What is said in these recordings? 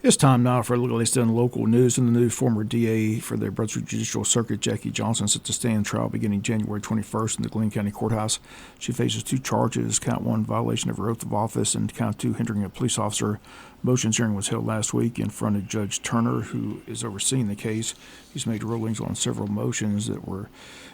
It's time now for a look at latest in local news. In the news, former DA for the Brunswick Judicial Circuit, Jackie Johnson, set to stand trial beginning January 21st in the Glenn County Courthouse. She faces two charges: count one, violation of her oath of office, and count two, hindering a police officer. Motions hearing was held last week in front of Judge Turner, who is overseeing the case. He's made rulings on several motions that were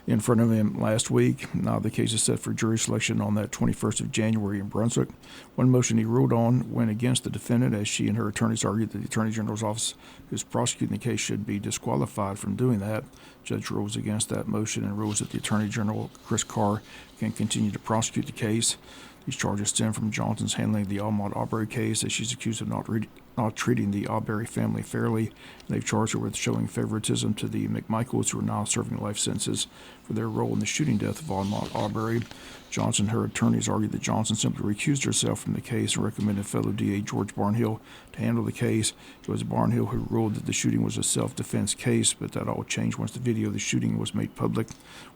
in front of him last week. Now the case is set for jury selection on that 21st of January in Brunswick. One motion he ruled on went against the defendant, as she and her attorneys argued that the Attorney General's office, who's prosecuting the case, should be disqualified from doing that. Judge rules against that motion and rules that the Attorney General, Chris Carr, can continue to prosecute the case. These charges stem from Johnson's handling the Ahmaud Arbery case, as she's accused of not treating the Arbery family fairly. They've charged her with showing favoritism to the McMichaels, who are now serving life sentences for their role in the shooting death of Ahmaud Arbery. Johnson and her attorneys argued that Johnson simply recused herself from the case and recommended fellow DA George Barnhill to handle the case. It was Barnhill who ruled that the shooting was a self-defense case, but that all changed once the video of the shooting was made public.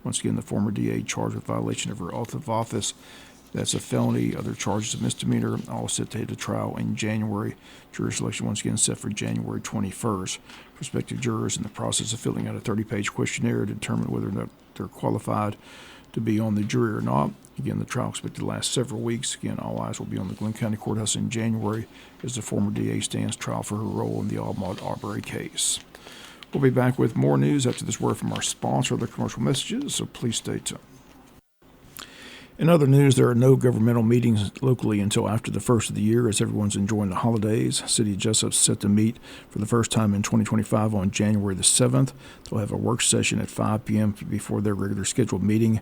Once again, the former DA charged with violation of her oath of office. That's a felony. Other charges of misdemeanor, all set to head to trial in January. Jury selection once again set for January 21st. Prospective jurors in the process of filling out a 30-page questionnaire to determine whether or not they're qualified to be on the jury or not. Again, the trial is expected to last several weeks. Again, all eyes will be on the Glenn County Courthouse in January as the former DA stands trial for her role in the Ahmaud Arbery case. We'll be back with more news after this word from our sponsor, the commercial messages, so please stay tuned. In other news, there are no governmental meetings locally until after the first of the year, as everyone's enjoying the holidays. City of Jesup set to meet for the first time in 2025 on January the 7th. They'll have a work session at 5 p.m. before their regular scheduled meeting.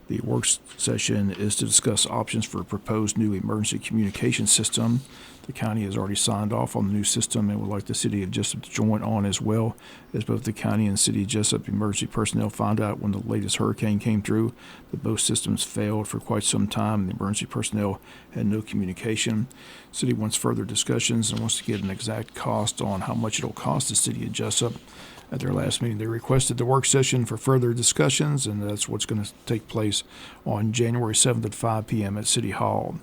The work session is to discuss options for a proposed new emergency communication system. The county has already signed off on the new system and would like the City of Jesup to join on as well, as both the county and City of Jesup emergency personnel found out when the latest hurricane came through that both systems failed for quite some time. The emergency personnel had no communication. City wants further discussions and wants to get an exact cost on how much it'll cost the City of Jesup. At their last meeting, they requested the work session for further discussions, and that's what's going to take place on January 7th at 5 p.m. at City Hall.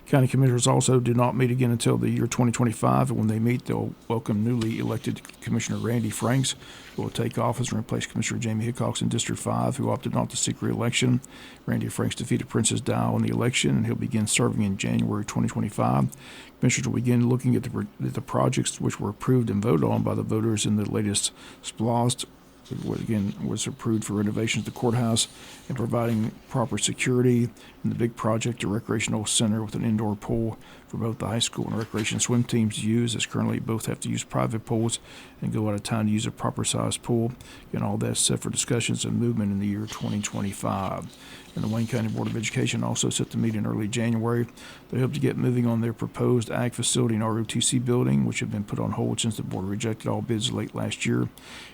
County commissioners also do not meet again until the year 2025, and when they meet, they'll welcome newly elected Commissioner Randy Franks, who will take office and replace Commissioner Jamie Hickox in District 5, who opted not to seek re-election. Randy Franks defeated Princess Dow in the election, and he'll begin serving in January 2025. Commissioners will begin looking at the projects which were approved and voted on by the voters in the latest SPLOST. Again, was approved for renovations to the courthouse and providing proper security in the big project, a recreational center with an indoor pool for both the high school and recreation swim teams to use, as currently both have to use private pools and go out of town to use a proper sized pool. Again, all that's set for discussions and movement in the year 2025. And the Wayne County Board of Education also set to meet in early January. They hope to get moving on their proposed ag facility and ROTC building, which have been put on hold since the board rejected all bids late last year.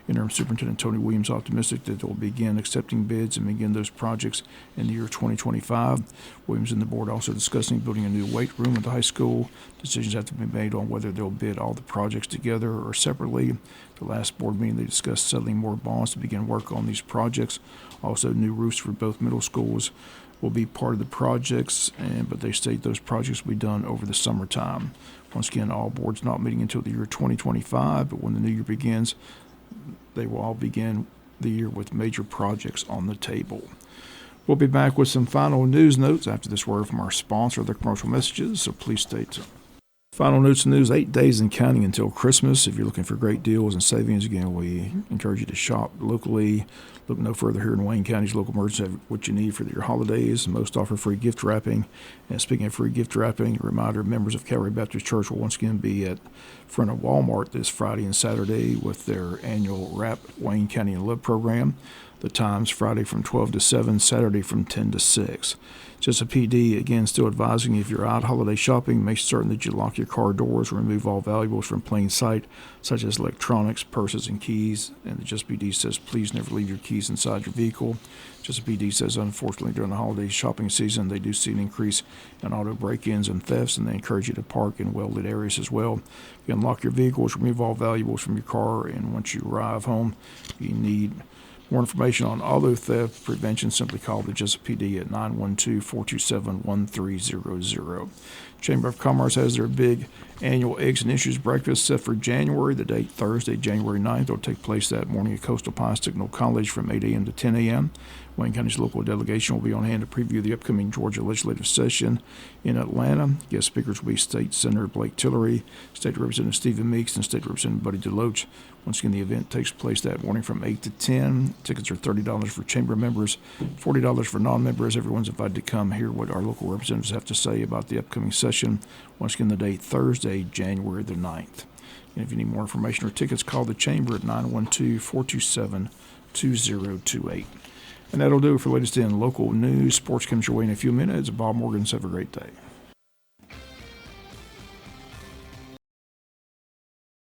Interim Superintendent Tony Williams optimistic that they'll begin accepting bids and begin those projects in the year 2025. Williams and the board also discussing building a new weight room at the high school. Decisions have to be made on whether they'll bid all the projects together or separately. The last board meeting, they discussed settling more bonds to begin work on these projects. Also, new roofs for both middle schools will be part of the projects, but they state those projects will be done over the summertime. Once again, all boards not meeting until the year 2025, but when the new year begins, they will all begin the year with major projects on the table. We'll be back with some final news notes after this word from our sponsor, the commercial messages, so please stay tuned. Final notes and news, 8 days and counting until Christmas. If you're looking for great deals and savings, again, we encourage you to shop locally. Look no further here in Wayne County's local merchants have what you need for your holidays. Most offer free gift wrapping. And speaking of free gift wrapping, a reminder, members of Calvary Baptist Church will once again be at front of Walmart this Friday and Saturday with their annual Wrap Wayne County in Love program. The times Friday from 12 to 7, Saturday from 10 to 6. Jesup PD, again, still advising if you're out holiday shopping, make certain that you lock your car doors, remove all valuables from plain sight, such as electronics, purses, and keys. And the Jesup PD says, please never leave your keys inside your vehicle. Jesup PD says, unfortunately, during the holiday shopping season, they do see an increase in auto break-ins and thefts, and they encourage you to park in well-lit areas as well. You can lock your vehicles, remove all valuables from your car, and once you arrive home, you need more information on auto theft prevention, simply call the Jesup PD at 912-427-1300. Chamber of Commerce has their big annual Eggs and Issues breakfast set for January. The date, Thursday, January 9th. It'll take place that morning at Coastal Pine Signal College from 8 a.m. to 10 a.m. Wayne County's local delegation will be on hand to preview the upcoming Georgia legislative session in Atlanta. Guest speakers will be State Senator Blake Tillery, State Representative Stephen Meeks, and State Representative Buddy DeLoach. Once again, the event takes place that morning from 8 to 10. Tickets are $30 for chamber members, $40 for non-members. Everyone's invited to come hear what our local representatives have to say about the upcoming session. Once again, the date, Thursday, January the 9th. And if you need more information or tickets, call the chamber at 912-427-2028. And that'll do it for latest in local news. Sports comes your way in a few minutes. Bob Morgan's. Have a great day.